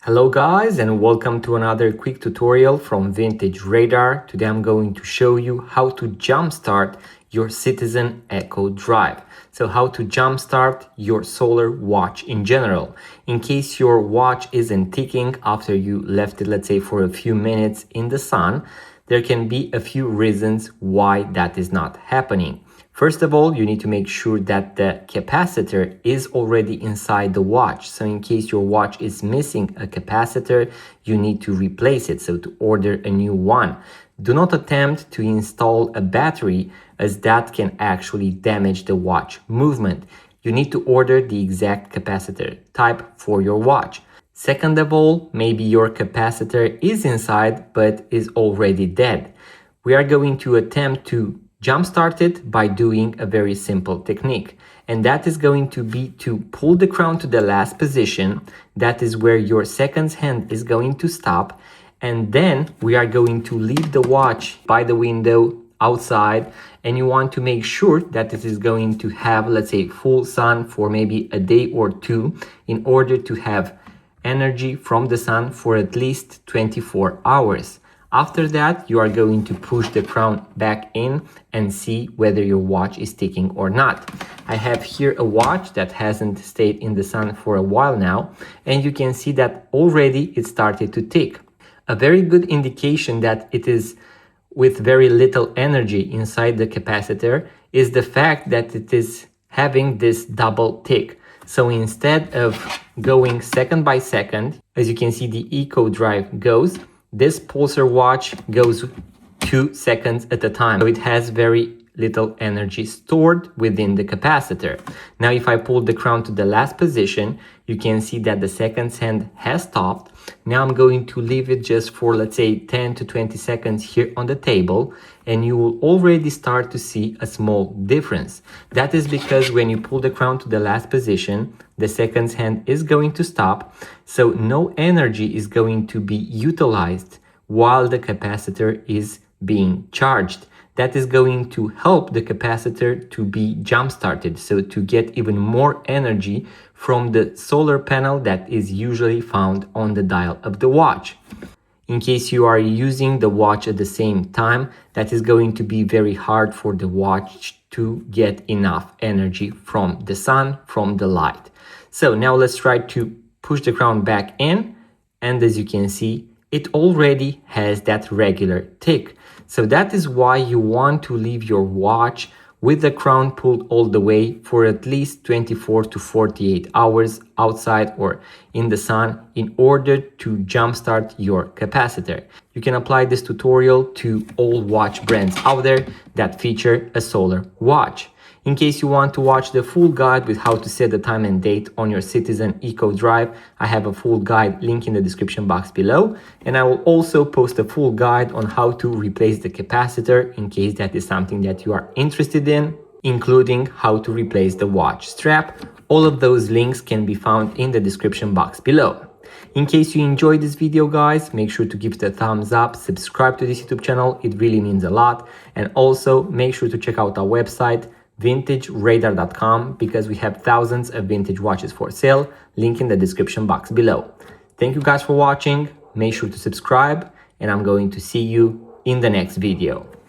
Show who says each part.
Speaker 1: Hello guys, and welcome to another quick tutorial from Vintage Radar. Today I'm going to show you how to jumpstart your Citizen Echo Drive. So how to jumpstart your solar watch in general. In case your watch isn't ticking after you left it, let's say for a few minutes in the sun, there can be a few reasons why that is not happening. First of all, you need to make sure that the capacitor is already inside the watch. So in case your watch is missing a capacitor, you need to replace it, so to order a new one. Do not attempt to install a battery, as that can actually damage the watch movement. You need to order the exact capacitor type for your watch. Second of all, maybe your capacitor is inside but is already dead. We are going to attempt to jumpstart it by doing a very simple technique, and that is going to be to pull the crown to the last position. That is where your seconds hand is going to stop, and then we are going to leave the watch by the window outside, and you want to make sure that it is going to have, let's say, full sun for maybe a day or two in order to have energy from the sun for at least 24 hours. After that, you are going to push the crown back in and see whether your watch is ticking or not. I have here a watch that hasn't stayed in the sun for a while now, and you can see that already it started to tick. A very good indication that it is with very little energy inside the capacitor is the fact that it is having this double tick. So instead of going second by second, as you can see the Echo Drive goes, this pulsar watch goes 2 seconds at a time. So it has very little energy stored within the capacitor. Now, if I pull the crown to the last position, you can see that the seconds hand has stopped. Now I'm going to leave it just for, let's say, 10 to 20 seconds here on the table, and you will already start to see a small difference. That is because when you pull the crown to the last position, the seconds hand is going to stop, so no energy is going to be utilized while the capacitor is being charged. That is going to help the capacitor to be jump-started, so to get even more energy from the solar panel that is usually found on the dial of the watch. In case you are using the watch at the same time, that is going to be very hard for the watch to get enough energy from the sun, from the light. So now let's try to push the crown back in, and as you can see, it already has that regular tick. So that is why you want to leave your watch with the crown pulled all the way for at least 24 to 48 hours outside or in the sun in order to jumpstart your capacitor. You can apply this tutorial to all watch brands out there that feature a solar watch. In case you want to watch the full guide with how to set the time and date on your Citizen Echo Drive, I have a full guide link in the description box below, and I will also post a full guide on how to replace the capacitor in case that is something that you are interested in, including how to replace the watch strap. All of those links can be found in the description box below. In case you enjoyed this video, guys, make sure to give it a thumbs up, subscribe to this YouTube channel, it really means a lot, and also make sure to check out our website vintageradar.com, because we have thousands of vintage watches for sale, link in the description box below. Thank you guys for watching, make sure to subscribe, and I'm going to see you in the next video.